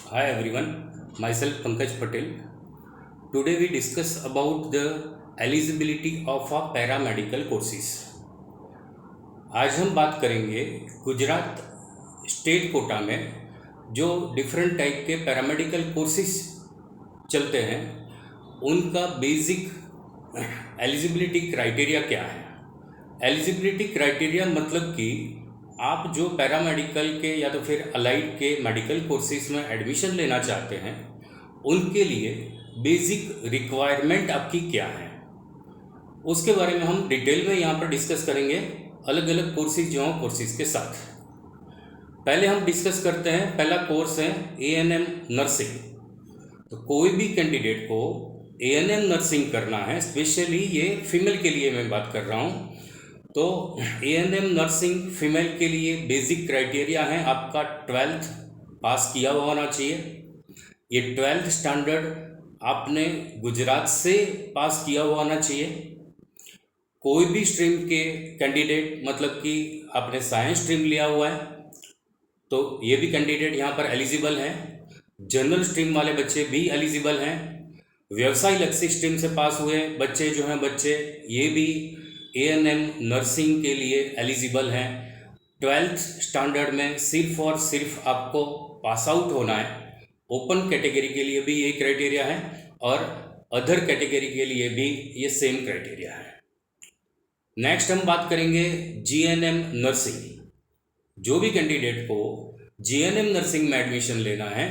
Hi everyone, myself Pankaj Patel. Today we discuss about the eligibility of a paramedical courses. आज हम बात करेंगे Gujarat state quota में जो डिफरेंट टाइप के पैरामेडिकल कोर्सेज चलते हैं उनका बेसिक एलिजिबिलिटी क्राइटेरिया क्या है। एलिजिबिलिटी क्राइटेरिया मतलब कि आप जो पैरामेडिकल के या तो फिर अलाइड के मेडिकल कोर्सेज में एडमिशन लेना चाहते हैं उनके लिए बेसिक रिक्वायरमेंट आपकी क्या है, उसके बारे में हम डिटेल में यहाँ पर डिस्कस करेंगे अलग अलग कोर्सेज जो हैं कोर्सेज के साथ। पहले हम डिस्कस करते हैं, पहला कोर्स है ANM नर्सिंग। तो कोई भी कैंडिडेट को ANM नर्सिंग करना है, स्पेशली ये फीमेल के लिए मैं बात कर रहा हूँ। तो ANM नर्सिंग फीमेल के लिए बेसिक क्राइटेरिया है आपका 12th पास किया हुआ होना चाहिए। ये 12th स्टैंडर्ड आपने गुजरात से पास किया हुआ होना चाहिए। कोई भी स्ट्रीम के कैंडिडेट, मतलब कि आपने साइंस स्ट्रीम लिया हुआ है तो ये भी कैंडिडेट यहाँ पर एलिजिबल हैं। जनरल स्ट्रीम वाले बच्चे भी एलिजिबल हैं। व्यवसाय लक्षी स्ट्रीम से पास हुए बच्चे जो हैं ये भी ANM नर्सिंग के लिए एलिजिबल हैं। 12th स्टैंडर्ड में सिर्फ और सिर्फ आपको पास आउट होना है। ओपन कैटेगरी के लिए भी ये क्राइटेरिया है और अदर कैटेगरी के लिए भी ये सेम क्राइटेरिया है। नेक्स्ट हम बात करेंगे GNM नर्सिंग। जो भी कैंडिडेट को GNM नर्सिंग में एडमिशन लेना है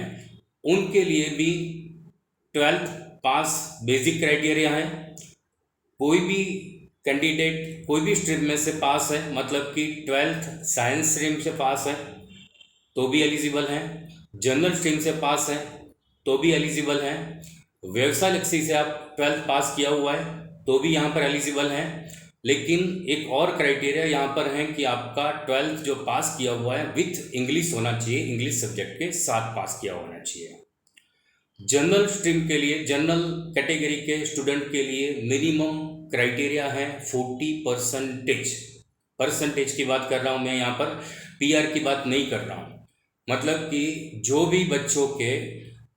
उनके लिए भी 12th पास बेसिक क्राइटेरिया है। कोई भी कैंडिडेट कोई भी स्ट्रीम में से पास है, मतलब कि 12th साइंस स्ट्रीम से पास है तो भी एलिजिबल है। जनरल स्ट्रीम से पास है तो भी एलिजिबल है। व्यवसाय लक्षी से आप 12th पास किया हुआ है तो भी यहाँ पर एलिजिबल है। लेकिन एक और क्राइटेरिया यहाँ पर है कि आपका 12th जो पास किया हुआ है विथ इंग्लिश होना चाहिए, इंग्लिश सब्जेक्ट के साथ पास किया होना चाहिए। जनरल स्ट्रीम के लिए, जनरल कैटेगरी के स्टूडेंट के लिए मिनिमम क्राइटेरिया है 40%। परसेंटेज की बात कर रहा हूँ मैं, यहाँ पर PR की बात नहीं कर रहा हूँ। मतलब कि जो भी बच्चों के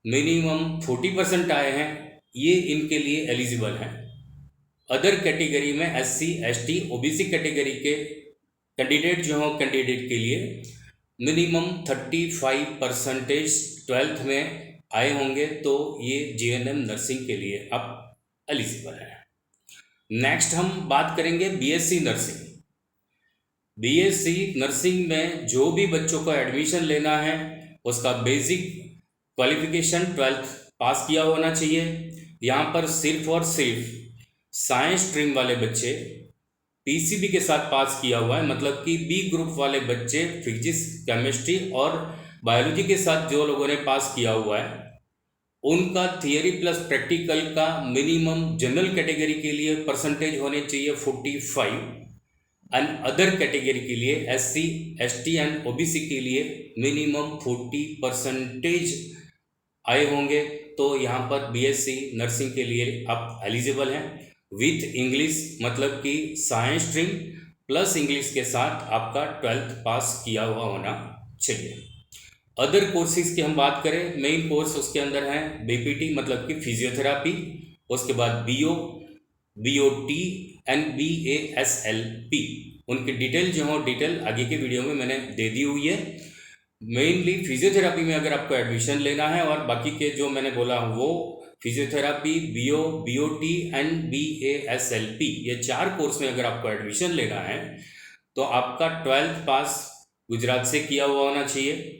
मिनिमम 40% आए हैं ये इनके लिए एलिजिबल हैं। अदर कैटेगरी में SC ST OBC कैटेगरी के कैंडिडेट जो हों, कैंडिडेट के लिए मिनिमम 35% 12th में आए होंगे तो ये GNM नर्सिंग के लिए आप एलिजिबल है। नेक्स्ट हम बात करेंगे BSc नर्सिंग। BSc नर्सिंग में जो भी बच्चों को एडमिशन लेना है उसका बेसिक क्वालिफिकेशन 12th पास किया होना चाहिए। यहाँ पर सिर्फ और सिर्फ साइंस स्ट्रीम वाले बच्चे PCB के साथ पास किया हुआ है, मतलब कि B ग्रुप वाले बच्चे फिजिक्स, केमिस्ट्री और बायोलॉजी के साथ जो लोगों ने पास किया हुआ है उनका थियरी प्लस प्रैक्टिकल का मिनिमम जनरल कैटेगरी के लिए परसेंटेज होने चाहिए 45 एंड अदर कैटेगरी के लिए SC ST एंड OBC के लिए मिनिमम 40% आए होंगे तो यहाँ पर BSc नर्सिंग के लिए आप एलिजिबल हैं विथ इंग्लिश, मतलब कि साइंस स्ट्रीम प्लस इंग्लिश के साथ आपका 12th पास किया हुआ होना चाहिए। अदर कोर्सेज की हम बात करें, मेन कोर्स उसके अंदर हैं BPT मतलब कि फिजियोथेरापी, उसके बाद BO BOT एंड BASLP। उनकी डिटेल जो हो डिटेल आगे के वीडियो में मैंने दे दी हुई है। मेनली फिजियोथेरापी में अगर आपको एडमिशन लेना है और बाकी के जो मैंने बोला वो physiotherapy, BO BOT and BASLP, ये 4 कोर्स में अगर आपको एडमिशन लेना है तो आपका 12th पास गुजरात से किया हुआ होना चाहिए।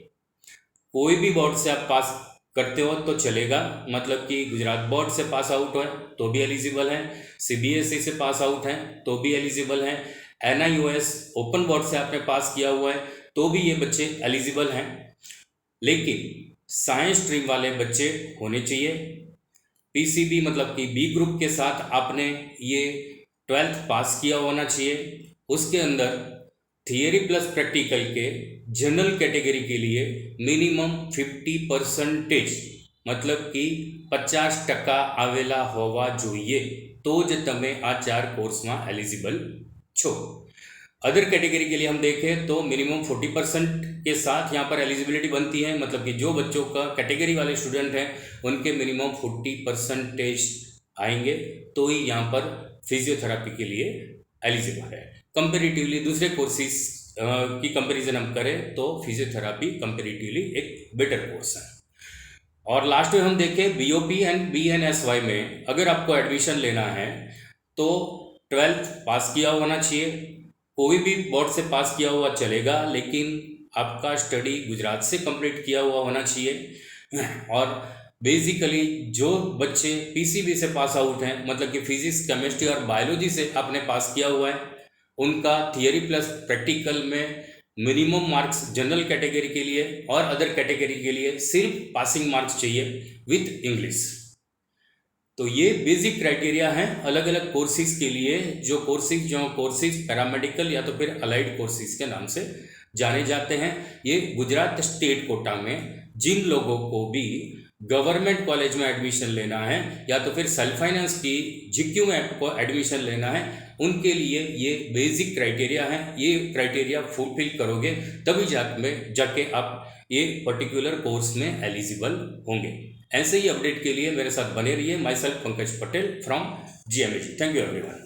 कोई भी बोर्ड से आप पास करते हो तो चलेगा, मतलब कि गुजरात बोर्ड से पास आउट है तो भी एलिजिबल है, CBSE से पास आउट हैं तो भी एलिजिबल हैं, NIOS ओपन बोर्ड से आपने पास किया हुआ है तो भी ये बच्चे एलिजिबल हैं। लेकिन साइंस स्ट्रीम वाले बच्चे होने चाहिए। PCB मतलब कि B ग्रुप के साथ आपने ये 12th पास किया होना चाहिए। उसके अंदर थियरी प्लस प्रैक्टिकल के जनरल कैटेगरी के लिए मिनिमम 50%, मतलब कि 50% आवेला होवा જોઈએ तो ज તમે આ 4 કોર્સમાં એલિજિબલ છો। अदर कैटेगरी के लिए हम देखें तो मिनिमम 40% के साथ यहाँ पर एलिजिबिलिटी बनती है, मतलब कि जो बच्चों का कैटेगरी वाले स्टूडेंट हैं उनके मिनिमम 40% आएंगे तो ही यहाँ पर फिजियोथेरापी के लिए एलिजिबल है। कंपेरेटिवली दूसरे कोर्सेज की कंपैरिजन हम करें तो फिजियोथेरापी कंपेरेटिवली एक बेटर कोर्स है। और लास्ट में हम देखें बीओपी एंड बीएनएसवाई में अगर आपको एडमिशन लेना है तो 12th पास किया होना चाहिए। कोई भी बोर्ड से पास किया हुआ चलेगा, लेकिन आपका स्टडी गुजरात से कंप्लीट किया हुआ होना चाहिए। और बेसिकली जो बच्चे पीसीबी से पास आउट हैं, मतलब कि फिजिक्स, केमिस्ट्री और बायोलॉजी से आपने पास किया हुआ है, उनका थियरी प्लस प्रैक्टिकल में मिनिमम मार्क्स जनरल कैटेगरी के लिए और अदर कैटेगरी के लिए सिर्फ पासिंग मार्क्स चाहिए विथ इंग्लिश। तो ये बेसिक क्राइटेरिया हैं अलग अलग कोर्सेज के लिए, जो कोर्सेज पैरामेडिकल या तो फिर अलाइड कोर्सेज के नाम से जाने जाते हैं। ये गुजरात स्टेट कोटा में जिन लोगों को भी गवर्नमेंट कॉलेज में एडमिशन लेना है या तो फिर सेल्फ फाइनेंस की जीक्यू में आपको एडमिशन लेना है, उनके लिए ये बेसिक क्राइटेरिया है। ये क्राइटेरिया फुलफिल करोगे तभी जाके आप ये पर्टिकुलर कोर्स में एलिजिबल होंगे। ऐसे ही अपडेट के लिए मेरे साथ बने रहिए। My self Pankaj Patel from GMAG। Thank you everyone.